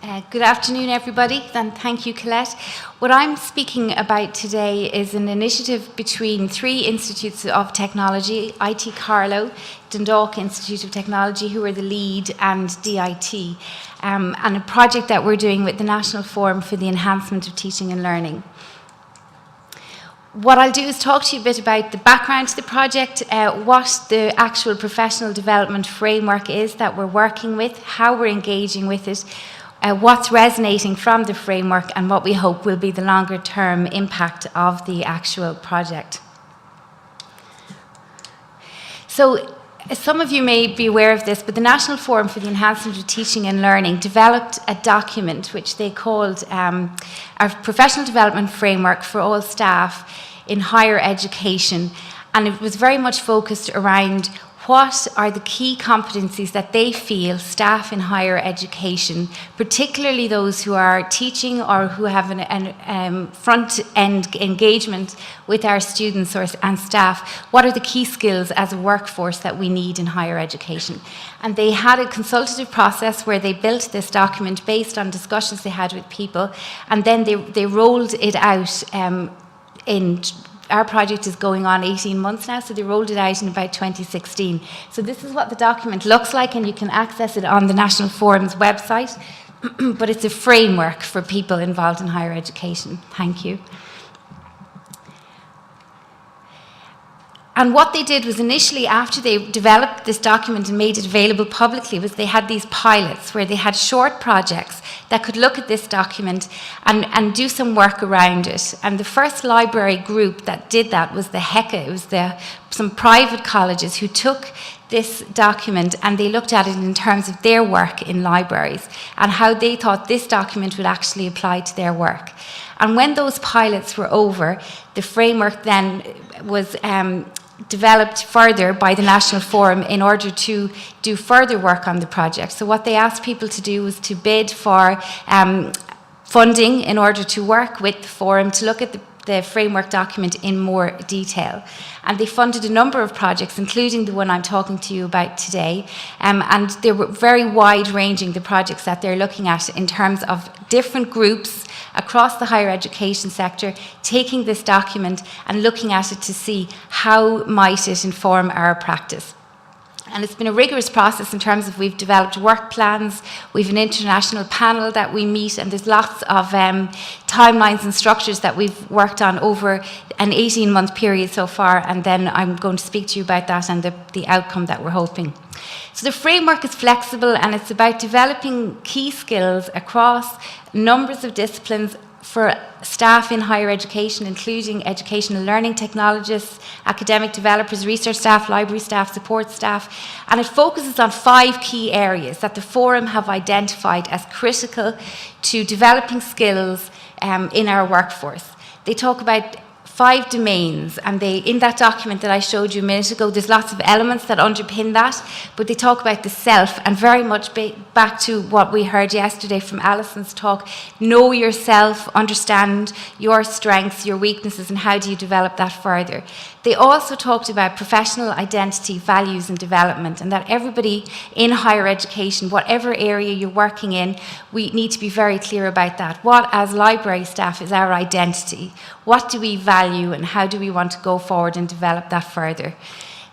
Good afternoon, everybody, and thank you, Colette. What I'm speaking about today is an initiative between three institutes of technology, IT Carlow, Dundalk Institute of Technology, who are the lead, and DIT, and a project that we're doing with the National Forum for the Enhancement of Teaching and Learning. What I'll do is talk to you a bit about the background to the project, what the actual professional development framework is that we're working with, how we're engaging with it, what's resonating from the framework, and what we hope will be the longer term impact of the actual project. So, some of you may be aware of this, but the National Forum for the Enhancement of Teaching and Learning developed a document which they called our Professional Development Framework for all staff in higher education, and it was very much focused around what are the key competencies that they feel staff in higher education, particularly those who are teaching or who have an front-end engagement with our students and staff, what are the key skills as a workforce that we need in higher education? And they had a consultative process where they built this document based on discussions they had with people, and then they rolled it out Our project is going on 18 months now, so they rolled it out in about 2016. So this is what the document looks like, and you can access it on the National Forum's website, but it's a framework for people involved in higher education. Thank you. And what they did was initially, after they developed this document and made it available publicly, was they had these pilots where they had short projects that could look at this document and do some work around it. And the first library group that did that was the HECA. It was some private colleges who took this document and they looked at it in terms of their work in libraries and how they thought this document would actually apply to their work. And when those pilots were over, the framework then was developed further by the National Forum in order to do further work on the project. So what they asked people to do was to bid for funding in order to work with the Forum to look at the framework document in more detail. And they funded a number of projects, including the one I'm talking to you about today. And they were very wide-ranging, the projects that they're looking at in terms of different groups across the higher education sector, taking this document and looking at it to see how might it inform our practice. And it's been a rigorous process in terms of we've developed work plans, we've an international panel that we meet, and there's lots of timelines and structures that we've worked on over an 18-month period so far, and then I'm going to speak to you about that and the outcome that we're hoping. So the framework is flexible, and it's about developing key skills across numbers of disciplines for staff in higher education, including educational learning technologists, academic developers, research staff, library staff, support staff, and it focuses on 5 key areas that the Forum have identified as critical to developing skills in our workforce. They talk about 5 domains, and in that document that I showed you a minute ago, there's lots of elements that underpin that, but they talk about the self, and very much back to what we heard yesterday from Alison's talk, know yourself, understand your strengths, your weaknesses, and how do you develop that further. They also talked about professional identity, values, and development, and that everybody in higher education, whatever area you're working in, we need to be very clear about that. What, as library staff, is our identity? What do we value, and how do we want to go forward and develop that further?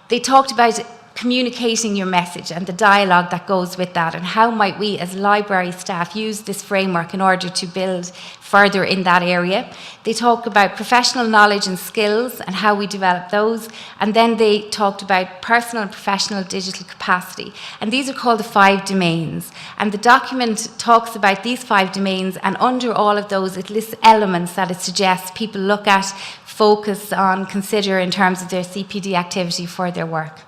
They talked about communicating your message and the dialogue that goes with that, and how might we as library staff use this framework in order to build further in that area. They talk about professional knowledge and skills and how we develop those, and then they talked about personal and professional digital capacity, and these are called the 5 domains, and the document talks about these 5 domains, and under all of those it lists elements that it suggests people look at, focus on, consider in terms of their CPD activity for their work.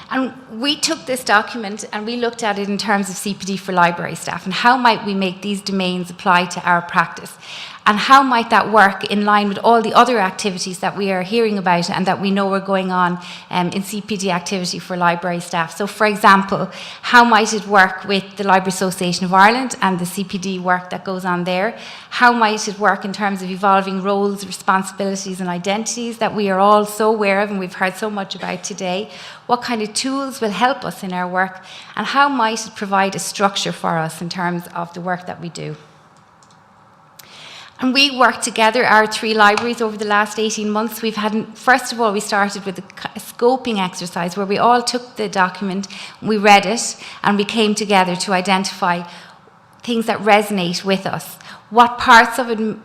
And we took this document and we looked at it in terms of CPD for library staff and how might we make these domains apply to our practice. and how might that work in line with all the other activities that we are hearing about and that we know are going on in CPD activity for library staff. So for example, how might it work with the Library Association of Ireland and the CPD work that goes on there? How might it work in terms of evolving roles, responsibilities and identities that we are all so aware of and we've heard so much about today? What kind of tools will help us in our work, and how might it provide a structure for us in terms of the work that we do? And we worked together, our 3 libraries, over the last 18 months. We've had, first of all, we started with a scoping exercise where we all took the document, we read it, and we came together to identify things that resonate with us. What parts of it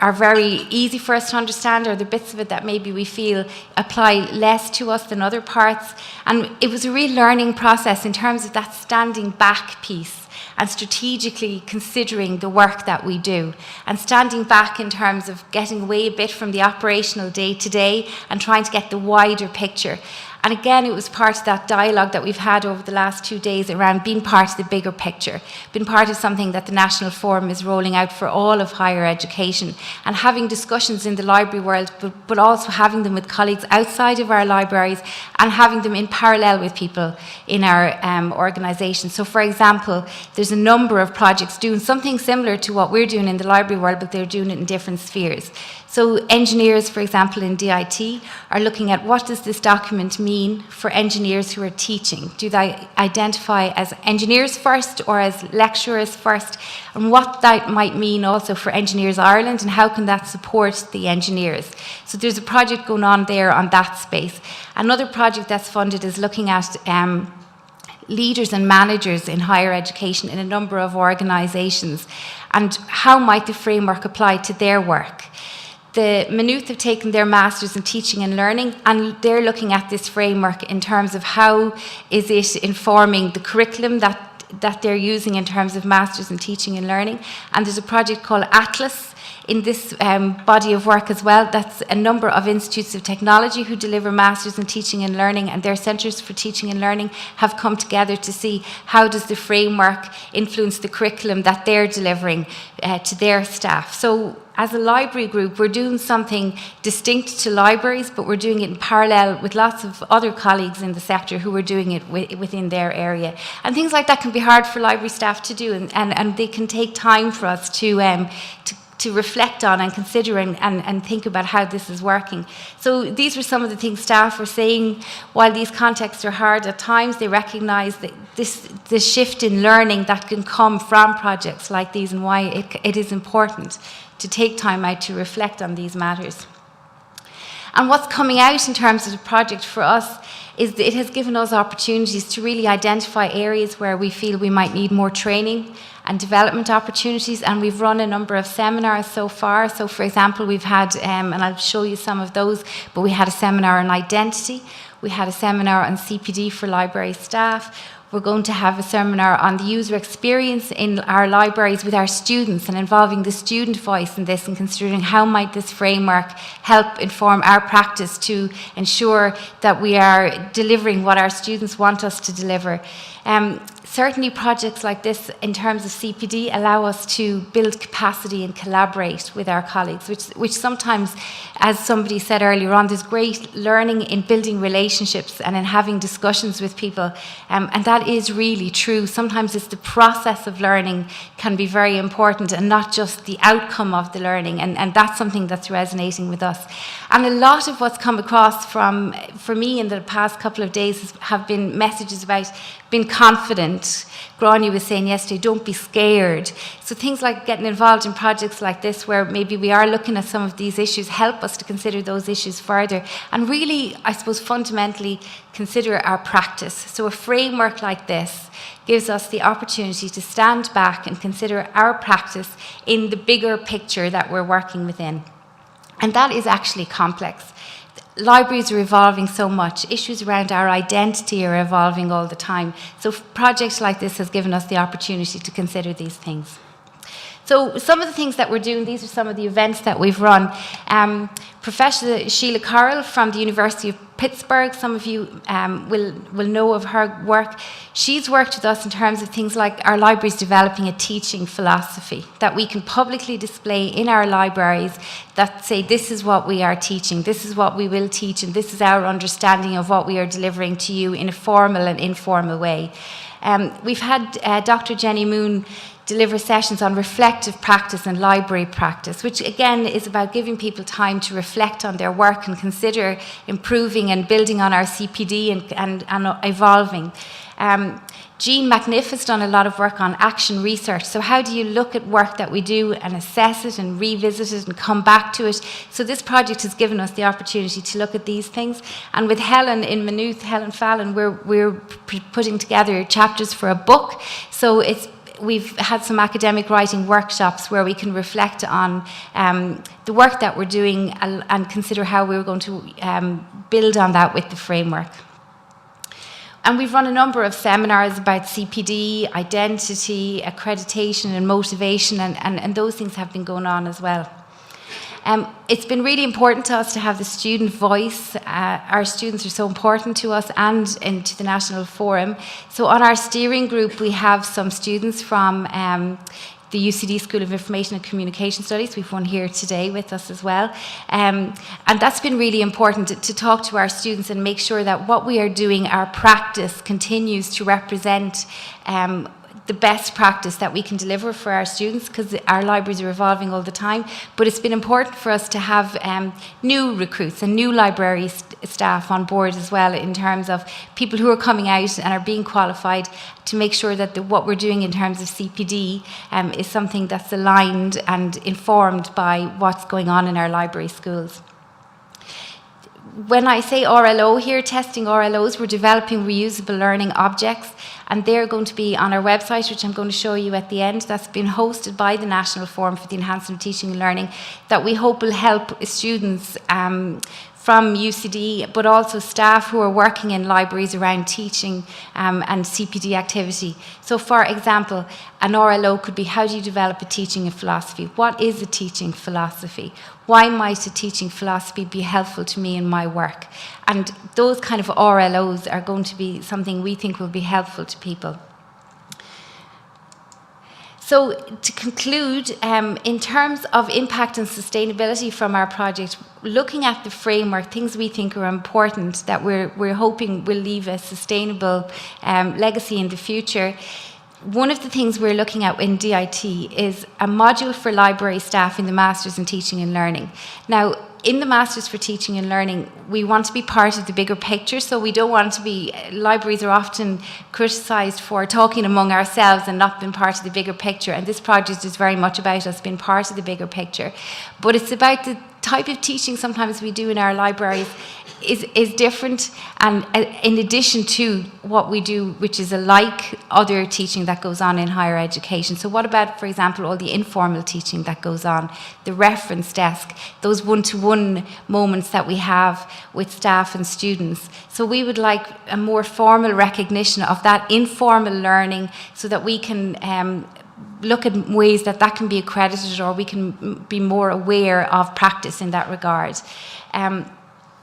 are very easy for us to understand, or the bits of it that maybe we feel apply less to us than other parts. And it was a real learning process in terms of that standing back piece and strategically considering the work that we do, and standing back in terms of getting away a bit from the operational day-to-day and trying to get the wider picture. And again, it was part of that dialogue that we've had over the last 2 days around being part of the bigger picture, being part of something that the National Forum is rolling out for all of higher education, and having discussions in the library world, but also having them with colleagues outside of our libraries and having them in parallel with people in our organisation. So for example, there's a number of projects doing something similar to what we're doing in the library world, but they're doing it in different spheres. So engineers, for example, in DIT are looking at what does this document mean for engineers who are teaching? Do they identify as engineers first or as lecturers first? And what that might mean also for Engineers Ireland, and how can that support the engineers? So there's a project going on there on that space. Another project that's funded is looking at leaders and managers in higher education in a number of organisations, and how might the framework apply to their work. The Maynooth have taken their Masters in Teaching and Learning, and they're looking at this framework in terms of how is it informing the curriculum that they're using in terms of Masters in Teaching and Learning. And there's a project called Atlas in this body of work as well. That's a number of institutes of technology who deliver Masters in Teaching and Learning, and their Centres for Teaching and Learning have come together to see how does the framework influence the curriculum that they're delivering to their staff. So as a library group, we're doing something distinct to libraries, but we're doing it in parallel with lots of other colleagues in the sector who are doing it within their area. And things like that can be hard for library staff to do, and they can take time for us to reflect on and consider and think about how this is working. So these were some of the things staff were saying. While these contexts are hard at times, they recognise that the shift in learning that can come from projects like these, and why it is important to take time out to reflect on these matters. And what's coming out in terms of the project for us is that it has given us opportunities to really identify areas where we feel we might need more training and development opportunities, and we've run a number of seminars so far. So for example, we've had, and I'll show you some of those, but we had a seminar on identity, we had a seminar on CPD for library staff. We're going to have a seminar on the user experience in our libraries with our students, and involving the student voice in this, and considering how might this framework help inform our practice to ensure that we are delivering what our students want us to deliver. Certainly projects like this in terms of CPD allow us to build capacity and collaborate with our colleagues, which sometimes, as somebody said earlier on, there's great learning in building relationships and in having discussions with people, and that is really true. Sometimes it's the process of learning can be very important, and not just the outcome of the learning, and that's something that's resonating with us. And a lot of what's come across for me in the past couple of days have been messages about being confident. Gráinne was saying yesterday, don't be scared. So things like getting involved in projects like this, where maybe we are looking at some of these issues, help us to consider those issues further, and really, I suppose, fundamentally consider our practice. So a framework like this gives us the opportunity to stand back and consider our practice in the bigger picture that we're working within. And that is actually complex. Libraries are evolving so much. Issues around our identity are evolving all the time. So projects like this has given us the opportunity to consider these things. So some of the things that we're doing, these are some of the events that we've run. Professor Sheila Carroll from the University of Pittsburgh, some of you will know of her work. She's worked with us in terms of things like our libraries developing a teaching philosophy that we can publicly display in our libraries that say this is what we are teaching, this is what we will teach, and this is our understanding of what we are delivering to you in a formal and informal way. We've had Dr. Jenny Moon deliver sessions on reflective practice and library practice, which again is about giving people time to reflect on their work and consider improving and building on our CPD and evolving. Jean McNiff has done a lot of work on action research. So how do you look at work that we do and assess it and revisit it and come back to it? So this project has given us the opportunity to look at these things. And with Helen in Maynooth, Helen Fallon, we're putting together chapters for a book. So we've had some academic writing workshops where we can reflect on the work that we're doing and consider how we're going to build on that with the framework. And we've run a number of seminars about CPD, identity, accreditation and motivation, and those things have been going on as well. It's been really important to us to have the student voice. Our students are so important to us and to the National Forum. So on our steering group, we have some students from the UCD School of Information and Communication Studies. We've one here today with us as well. And that's been really important to talk to our students and make sure that what we are doing, our practice, continues to represent the best practice that we can deliver for our students, because our libraries are evolving all the time. But it's been important for us to have new recruits and new library staff on board as well, in terms of people who are coming out and are being qualified, to make sure that what we're doing in terms of CPD is something that's aligned and informed by what's going on in our library schools. When I say RLO here, testing RLOs, we're developing reusable learning objects, and they're going to be on our website, which I'm going to show you at the end. That's been hosted by the National Forum for the Enhancement of Teaching and Learning, that we hope will help students from UCD, but also staff who are working in libraries around teaching and CPD activity. So for example, an RLO could be, how do you develop a teaching philosophy? What is a teaching philosophy? Why might a teaching philosophy be helpful to me in my work? And those kind of RLOs are going to be something we think will be helpful to people. So to conclude, in terms of impact and sustainability from our project, looking at the framework, things we think are important that we're hoping will leave a sustainable legacy in the future. One of the things we're looking at in DIT is a module for library staff in the Masters in Teaching and Learning. Now, in the Masters for Teaching and Learning, we want to be part of the bigger picture, so we don't want to be, libraries are often criticised for talking among ourselves and not being part of the bigger picture, and this project is very much about us being part of the bigger picture. But it's about the type of teaching sometimes we do in our libraries is different, and in addition to what we do, which is like other teaching that goes on in higher education. So what about, for example, all the informal teaching that goes on, the reference desk, those one-to-one moments that we have with staff and students. So we would like a more formal recognition of that informal learning, so that we can look at ways that can be accredited, or we can be more aware of practice in that regard.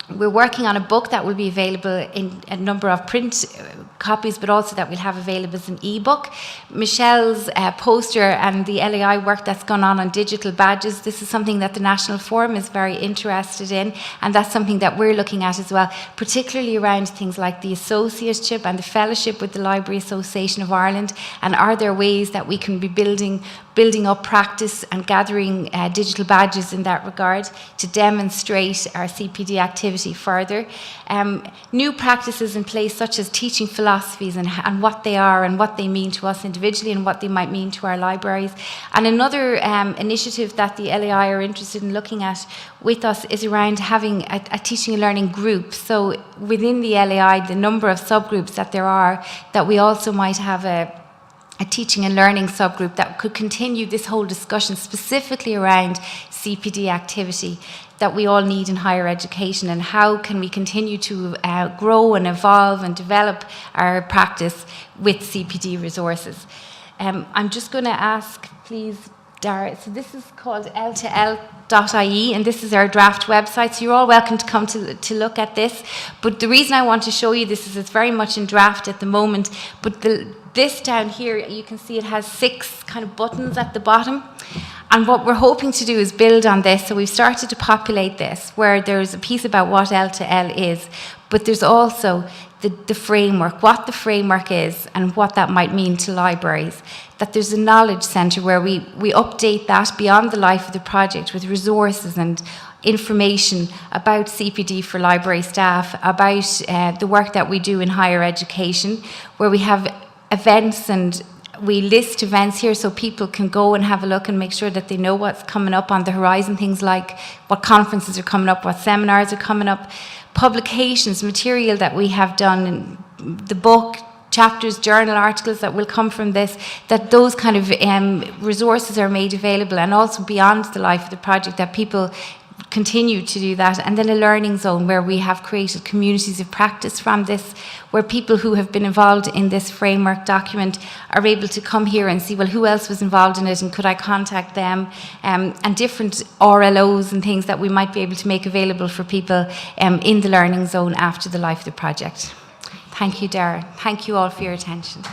We're working on a book that will be available in a number of print copies, but also that we'll have available as an e-book. Michelle's poster and the LAI work that's gone on digital badges, this is something that the National Forum is very interested in, and that's something that we're looking at as well, particularly around things like the associateship and the fellowship with the Library Association of Ireland, and are there ways that we can be building up practice and gathering digital badges in that regard to demonstrate our CPD activity further. New practices in place, such as teaching philosophies and what they are and what they mean to us individually and what they might mean to our libraries. And another initiative that the LAI are interested in looking at with us is around having a teaching and learning group. So within the LAI, the number of subgroups that there are, that we also might have a teaching and learning subgroup that could continue this whole discussion specifically around CPD activity that we all need in higher education, and how can we continue to grow and evolve and develop our practice with CPD resources. I'm just going to ask, please, Dara. So this is called L2L.ie, and this is our draft website. So you're all welcome to come to look at this. But the reason I want to show you this is it's very much in draft at the moment. But this down here, you can see it has 6 kind of buttons at the bottom. And what we're hoping to do is build on this. So we've started to populate this, where there's a piece about what L2L is, but there's also the framework, what the framework is and what that might mean to libraries. That there's a knowledge centre where we update that beyond the life of the project with resources and information about CPD for library staff, about the work that we do in higher education, where we have events and we list events here so people can go and have a look and make sure that they know what's coming up on the horizon, things like what conferences are coming up, what seminars are coming up, publications, material that we have done, the book, chapters, journal articles that will come from this, that those kind of resources are made available, and also beyond the life of the project, that people continue to do that. And then a learning zone where we have created communities of practice from this, where people who have been involved in this framework document are able to come here and see, well, who else was involved in it and could I contact them, and different RLOs and things that we might be able to make available for people in the learning zone after the life of the project. Thank you, Dara. Thank you all for your attention.